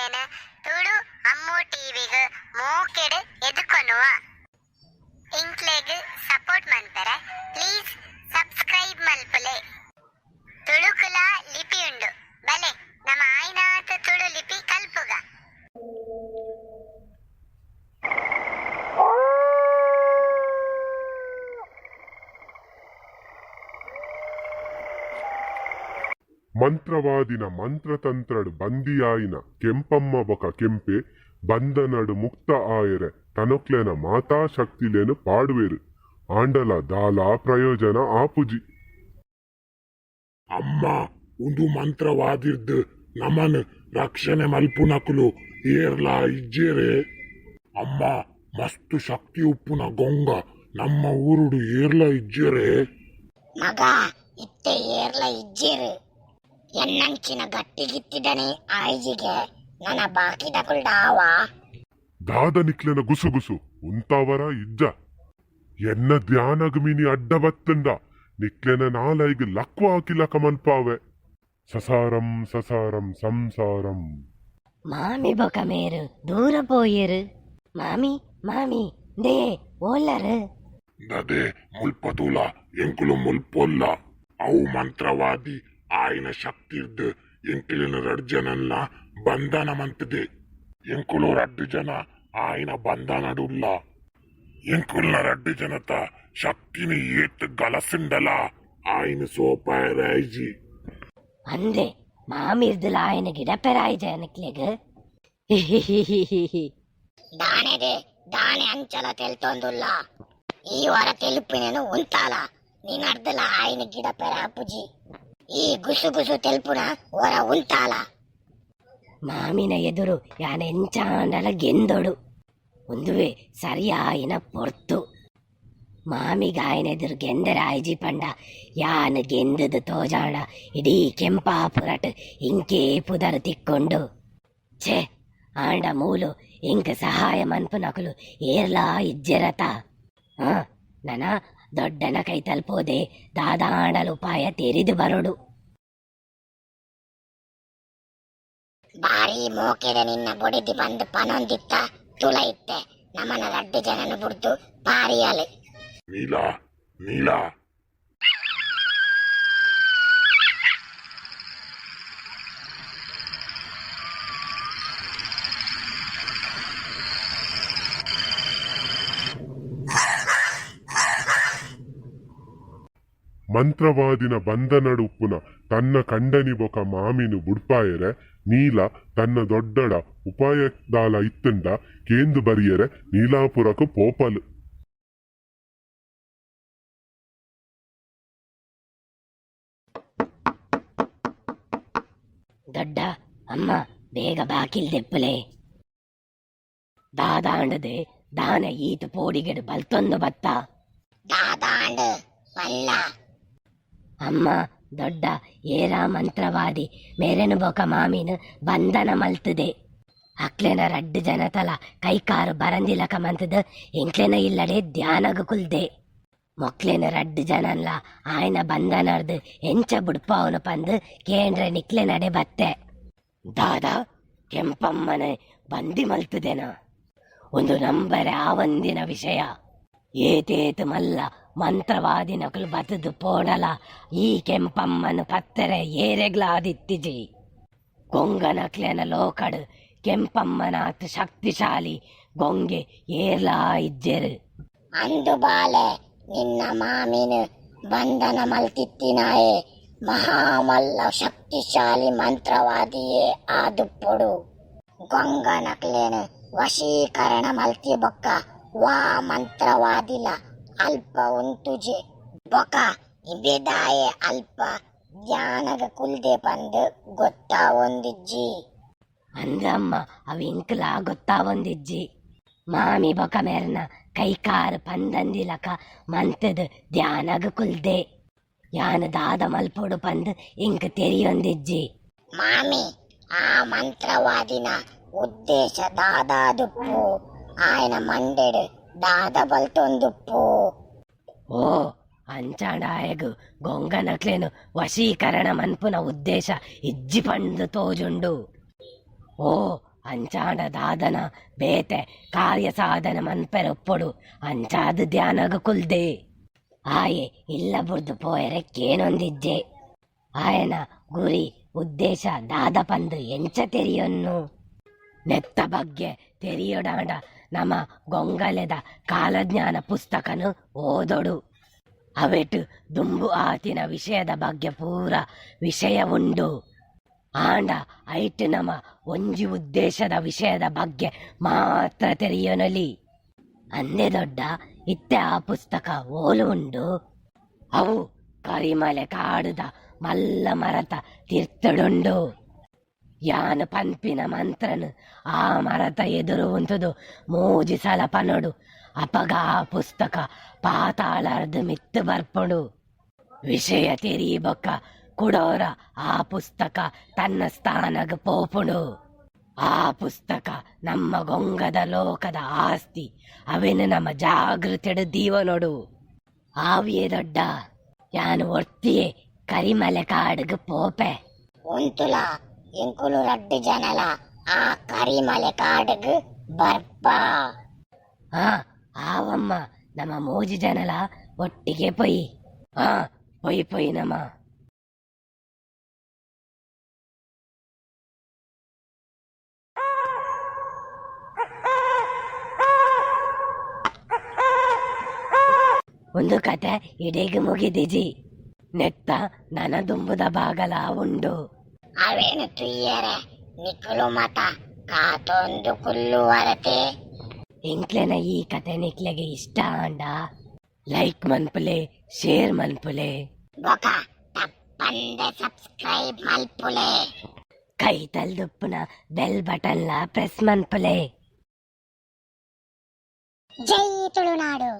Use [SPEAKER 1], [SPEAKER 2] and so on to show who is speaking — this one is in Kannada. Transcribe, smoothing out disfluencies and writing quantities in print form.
[SPEAKER 1] ನಕ್ಲೇನ ತುಳು ಅಮ್ಮು ಟಿವಿಗೆ ಮೂಕೆಡು ಎದುಕೊನುವ ಇಂಕ್ಲೆಗ್ ಸಪೋರ್ಟ್ ಮನ್ಪರೆ ಪ್ಲೀಸ್ ಸಬ್ಸ್ಕ್ರೈಬ್ ಮಲ್ಪುಲೆ. ತುಳುಕುಲ ಲಿಪಿ ಉಂಡು ಬಲೆ ನಮ್ಮ ಆಯ್ನಾತ ತುಳು ಲಿಪಿ ಕಲ್ಪುಗ.
[SPEAKER 2] ಮಂತ್ರವಾದಿನ ಮಂತ್ರತಂತ್ರಡು ಬಂದಿಯಾಯಿನ ಕೆಂಪಮ್ಮ ಬೊಕ ಕೆಂಪೆ ಬಂಧನಡು ಮುಕ್ತ ಆಯರೆ ತನೊಕ್ಲೆನ ಮಾತಾ ಶಕ್ತಿಲೇನು ಪಾಡುವೆರು ಆಂಡಲ ದಾಲ ಪ್ರಯೋಜನ ಆಪುಜಿ.
[SPEAKER 3] ಅಮ್ಮ ಒಂದು ಮಂತ್ರವಾದಿರ್ದು ನಮನ್ ರಕ್ಷಣೆ ಮಲ್ಪುನಕುಲು ಏರ್ಲ ಇಜ್ಜೇರೆ. ಅಮ್ಮ ಮಸ್ತು ಶಕ್ತಿ ಉಪ್ಪುನ ಗೊಂಗ ನಮ್ಮ ಊರುಡು ಏರ್ಲ ಇಜ್ಜೇರೆ.
[SPEAKER 1] ಮಗ ಇತ್ತೆ ಏರ್ಲ ಇಜ್ಜೇರು ಎನ್ನಂಚಿನ ಗಟ್ಟಿಗಿತ್ತಿದನೆ ಆಯ್ಜಿಗೆ ನನ್ನ ಬಾಕಿದ ಕುಲ್ಡಾವ
[SPEAKER 2] ದಾದ ನಿಕ್ಲೆನ ಗುಸುಗುಸು ಉಂತಾವರ ಇಜ್ಜ ಎನ್ನ ಧ್ಯಾನಗಮಿನಿ ಅಡ್ಡ ಬತ್ತಂಡ ನಿಕ್ಲೆನ ನಾಲೈಗ್ ಲಕ್ವಾಕಿಲಕ ಮನ್ಪಾವೆ ಸಸಾರಂ ಸಸಾರಂ ಸಂಸಾರಂ.
[SPEAKER 4] மாமி பக்கமேரு தூர போயிரு மாமி மாமி ದೇ ಓಲ್ಲರು
[SPEAKER 3] ದದೆ ಮುಲ್ಪತುಲ ಎಂಕುಲು ಮುಲ್ಪೊಲ್ಲ ಅವು ಮಂತ್ರವಾದಿ ಆಯ್ನ ಶಕ್ತಿರ್ದು ಎಂಕುಲಿನ 2 ಜನನ್ನ ಬಂಧನ ಮಂತದೆ. ಎಂಕುಲು 2 ಜನ ಆಯ್ನ ಬಂಧನಡುಲ್ಲ. ಎಂಕುಲ್ನ 2 ಜನತ ಶಕ್ತಿನಿ ಏತ್ ಗಲಸಿಂಡಲ ಆಯ್ನ ಸೋಪಾಯರಾಯ್ಜಿ
[SPEAKER 4] ಅಂದೆ ಮಾಮಿರ್ದುಲ ఆయన ಗಿಡಪೆರಾಯ್ಜ ಎನಕ್ಲೆಗ್
[SPEAKER 1] ದಾಣೆದೆ ದಾಣೆ ಅಂಚಲ ತೆಲ್ತೊಂದುಲ್ಲ ಈ ವಾರ ತೆಲುಪಿನೇನು ಉಂತಾಲ ನೀನ್ ಅರ್ಧಲ ಆಯ್ನ ಗಿಡ ಪೆರಾಪುಜಿ ಈ ಗುಸು ಗುಸು ತೆಲ್ಪುನ ಹೊರ ಉಂತಾಲ.
[SPEAKER 4] ಮಾಮಿನ ಎದುರು ಯಾನ ಎಂಚಾಂಡಲ ಗೆಂದೊಡು ಒಂದುವೆ ಸರಿಯಾಯಿನ ಪೊರ್ತು ಮಾಮಿಗ ఆయన ಎದುರು ಗೆಂದರ ಆಯ್ಜಿ ಪಂಡ ಯಾನ ಗೆಂದದು ತೋಜಾಂಡ ಇಡೀ ಕೆಂಪಾಪುರಟ್ ಇಂಕೇ ಪುದರ್ ತಿಕ್ಕೊಂಡು ಛೆ ಆಂಡ ಮೂಲು ಇಂಕ ಸಹಾಯ ಮನ್ಪುನಕುಲು ಏರ್ಲಾ ಇಜ್ಜೆರತ. ನನ ದೊಡ್ಡನ ಕೈ ತಲ್ಪೋದೆ ದಾದಾಂಡಲ ಉಪಾಯ ತೆರಿದು ಬರೋಡು.
[SPEAKER 1] ಬಾರಿ ಮೋಕೆದ ನಿನ್ನ ಬೊಡಿದಿ ಬಂದು ಪನೊಂದಿತ್ತ ತುಳ ಇತ್ತೆ ನಮ್ಮನ 2 ಜನನು ಬುಡ್ದು ಪಾರಿಯಾಲೆ
[SPEAKER 3] ನೀಲಾ ನೀಲಾ
[SPEAKER 2] ಮಂತ್ರವಾದಿನ ಬಂಧನಡು ಉಪ್ಪುನ ತನ್ನ ಕಂಡನಿ ಬೊಕ ಮಾಮಿನು ಬುಡ್ಪಾಯರೆ ನೀಲ ತನ್ನ ದೊಡ್ಡಡ ಉಪಾಯದಾಲ ಇತ್ತಂಡ ಕೇಂದು ಬರಿಯರೆ ನೀಲಾಪುರಕು ಪೋಪಲು.
[SPEAKER 4] ದೊಡ್ಡ ಅಮ್ಮ ಬೇಗ ಬಾಕಿಲ್ ದೆಪ್ಪಲೆ ದಾದಾಂಡದೆ ದಾನ ಈತ ಪೋಡಿಗೆಡು ಬಲ್ತೊಂದು ಬತ್ತ
[SPEAKER 1] ದಾದಾಂಡ್ ವಲ್ಲ
[SPEAKER 4] ಅಮ್ಮ ದೊಡ್ಡ ಏರಾ ಮಂತ್ರವಾದಿ ಮೇರೆನು ಬೊಕ ಮಾಮಿನ ಬಂಧನ ಮಲ್ತದೆ ಅಕ್ಲೆನ 2 ಜನ ತಲ ಕೈಕಾರು ಬರಂದಿಲಕ ಮಂತದ ಎಂಕ್ಲೆನ ಇಲ್ಲಡೆ ಧ್ಯಾನಗ ಕುಲ್ದೆ ಮೊಕ್ಲೆನ 2 ಜನನ್ಲ ಆಯ್ನ ಬಂಧನರ್ದು ಎಂಚ ಬುಡ್ಪಾವನು ಪಂದು ಕೇಂದ್ರ ನಿಕ್ಲೆ ನಡೆ ಬತ್ತೆ. ದಾದ ಕೆಂಪಮ್ಮನೆ ಬಂದಿ ಮಲ್ತದೆನ ಒಂದು ನಂಬರೆ ಆವಂದಿನ ವಿಷಯ ಏತೇತು ಮಲ್ಲ ಮಂತ್ರವಾದಿ ನಕಲು ಬತದು ಪೋಡಲ ಈ ಕೆಂಪಮ್ಮನು ಪತ್ತರೆ ಏರೆಗ್ಲಾದಿತ್ತಿಜಿ ಗೊಂಗ ನಕ್ಲೆನ ಲೋಕಡು ಕೆಂಪಮ್ಮನಾತ್ ಶಕ್ತಿಶಾಲಿ ಗೊಂಗೆ ಏರ್ಲಾ ಇಜ್ಜೆರು.
[SPEAKER 1] ಅಂದು ಬಾಲೆ ನಿನ್ನ ಮಾಮಿನ ಬಂಧನ ಮಲ್ತಿತ್ತಿನಾಯೆ ಮಹಾಮಲ್ಲ ಶಕ್ತಿಶಾಲಿ ಮಂತ್ರವಾದಿಯೇ ಆದುಪ್ಪೊಡು ಗೊಂಗ ನಕ್ಲೇನ ವಶೀಕರಣ ಮಲ್ತಿ ಬೊಕ್ಕ ವಾ ಮಂತ್ರವಾದಿಲ ಅಲ್ಪ ಉಂತುಜೆ ಬೊಕ ಇಬೆದಾಯೆ ಅಲ್ಪ ಧ್ಯಾನಗ ಕುಲ್ದೆ ಬಂದು ಗೊತ್ತಾವೊಂದಿಜ್ಜಿ
[SPEAKER 4] ಅಂದಮ್ಮ ಅವು ಇಂಕ್ಲಾ ಗೊತ್ತಾವೊಂದಿಜ್ಜಿ. ಮಾಮಿ ಬೊಕ ಮೆರ್ನ ಕೈಕಾರು ಪಂದಂದಿಲಕ ಮಂತದ ಧ್ಯಾನಗ ಕುಲ್ದೆ ಯಾನ ದಾದ ಮಲ್ಪೊಡು ಪಂದು ಇಂಕ ತೆರಿಯೊಂದಿಜ್ಜಿ.
[SPEAKER 1] ಮಾಮಿ ಆ ಮಂತ್ರವಾದಿನ ಉದ್ದೇಶ ದಾದಾದುಪ್ಪು ಆಯ್ನ ಮಂಡೆಡು ದಾದ ಬಲ್ತೊಂದುಪ್ಪು.
[SPEAKER 4] ಓ ಅಂಚಾಂಡಾಯಗು ಗೊಂಗ ನಕ್ಲೆನು ವಶೀಕರಣ ಮನ್ಪುನ ಉದ್ದೇಶ ಇಜ್ಜಿ ಪಂದು ತೋಜುಂಡು. ಓ ಅಂಚಾಂಡ ದಾದನ ಬೇತೆ ಕಾರ್ಯ ಸಾಧನ ಮನ್ಪೆರೊಪ್ಪೊಡು ಅಂಚಾದು ಧ್ಯಾನಗ ಕುಲ್ದೆ ಆಯೆ ಇಲ್ಲ ಬುರ್ದು ಪೋಯರೆಕ್ಕೇನೊಂದಿಜ್ಜೆ ಆಯನ ಗುರಿ ಉದ್ದೇಶ ದಾದ ಪಂದು ಎಂಚ ತೆರಿಯೊನ್ನು ನೆತ್ತ ಬಗ್ಗೆ ತೆರಿಯೊಡಾಂಡ ನಮ ಗೊಂಗಲೆದ ಕಾಲಜ್ಞಾನ ಪುಸ್ತಕನು ಓದೊಡು ಅವೆಟು ದುಂಬು ಆತಿನ ವಿಷಯದ ಬಗ್ಗೆ ಪೂರ ವಿಷಯ ಉಂಡು ಆಂಡ ಐಟ್ ನಮ ಒಂಜಿ ಉದ್ದೇಶದ ವಿಷಯದ ಬಗ್ಗೆ ಮಾತ್ರ ತೆರಿಯೊನಲಿ ಅಂದೆ ದೊಡ್ಡ ಇತ್ತೆ ಆ ಪುಸ್ತಕ ಓಲು ಉಂಡು ಅವು ಕರಿಮಲೆ ಕಾಡುದ ಮಲ್ಲ ಮರತ ತೀರ್ಥಡುಂಡು ಯಾನು ಪನ್ಪಿನ ಮಂತ್ರನು ಆ ಮರತ ಎದುರು ಉಂತುದು ಮೂಜಿ ಸಲ ಪನೊಡು ಅಪಗ ಆ ಪುಸ್ತಕ ಪಾತಾಳರ್ದು ಮಿತ್ತು ಬರ್ಪುಡು ವಿಷಯ ತೆರೀಬೊಕ್ಕ ಕುಡೋರ ಆ ಪುಸ್ತಕ ತನ್ನ ಸ್ಥಾನಗ ಪೋಪುಡು ಆ ಪುಸ್ತಕ ನಮ್ಮ ಗೊಂಗದ ಲೋಕದ ಆಸ್ತಿ ಅವೇನು ನಮ್ಮ ಜಾಗೃತಿಡು ದೀವನೊಡು ಆವಿಯೇ ದೊಡ್ಡ ಯಾನು ಒರ್ತಿಯೇ ಕರಿಮಲೆ ಕಾಡುಗ ಪೋಪೆ
[SPEAKER 1] ಉಂತುಲ ಎಂಕುಲು ರಡ್ಡು ಜನಲ ಆ ಕರಿಮಲೆ ಕಾಡುಗು ಬರ್ಪಾ
[SPEAKER 4] ಆವಮ್ಮ ನಮ್ಮ ಮೂಜಿ ಜನಲ ಒಟ್ಟಿಗೆ ಪೊಯ್ ಪೊಯ್ ನಮ ಒಂದು ಕತೆ ಇಡೀಗ ಮುಗಿದಿಜಿ ನೆತ್ತ ನನ ದುಂಬುದ ಬಾಗಲ ಉಂಡು
[SPEAKER 1] ಅವೇನು ತುಯ್ಯರೆ ನಿಕ್ಕುಲು ಮತ ಕಾತೊಂದು ಕುಲ್ಲು ವರತೆ
[SPEAKER 4] ಇಂಕ್ಲೆನ ಈ ಕತೆ ನಿಕ್ಲೆಗೆ ಇಷ್ಟ ಅಂಡ ಲೈಕ್ ಮನ್ಪುಲೆ ಶೇರ್ ಮನ್ಪುಲೆ
[SPEAKER 1] ಬೊಕ ತಪ್ಪಂದೆ ಸಬ್ಸ್ಕ್ರೈಬ್ ಮಲ್ಪುಲೆ
[SPEAKER 4] ಕೈ ತಲ್ದುಪ್ಪುನ ಬೆಲ್ ಬಟನ್ಲ ಪ್ರೆಸ್ ಮನ್ಪುಲೆ.
[SPEAKER 1] ಜೈ ತುಳುನಾಡು.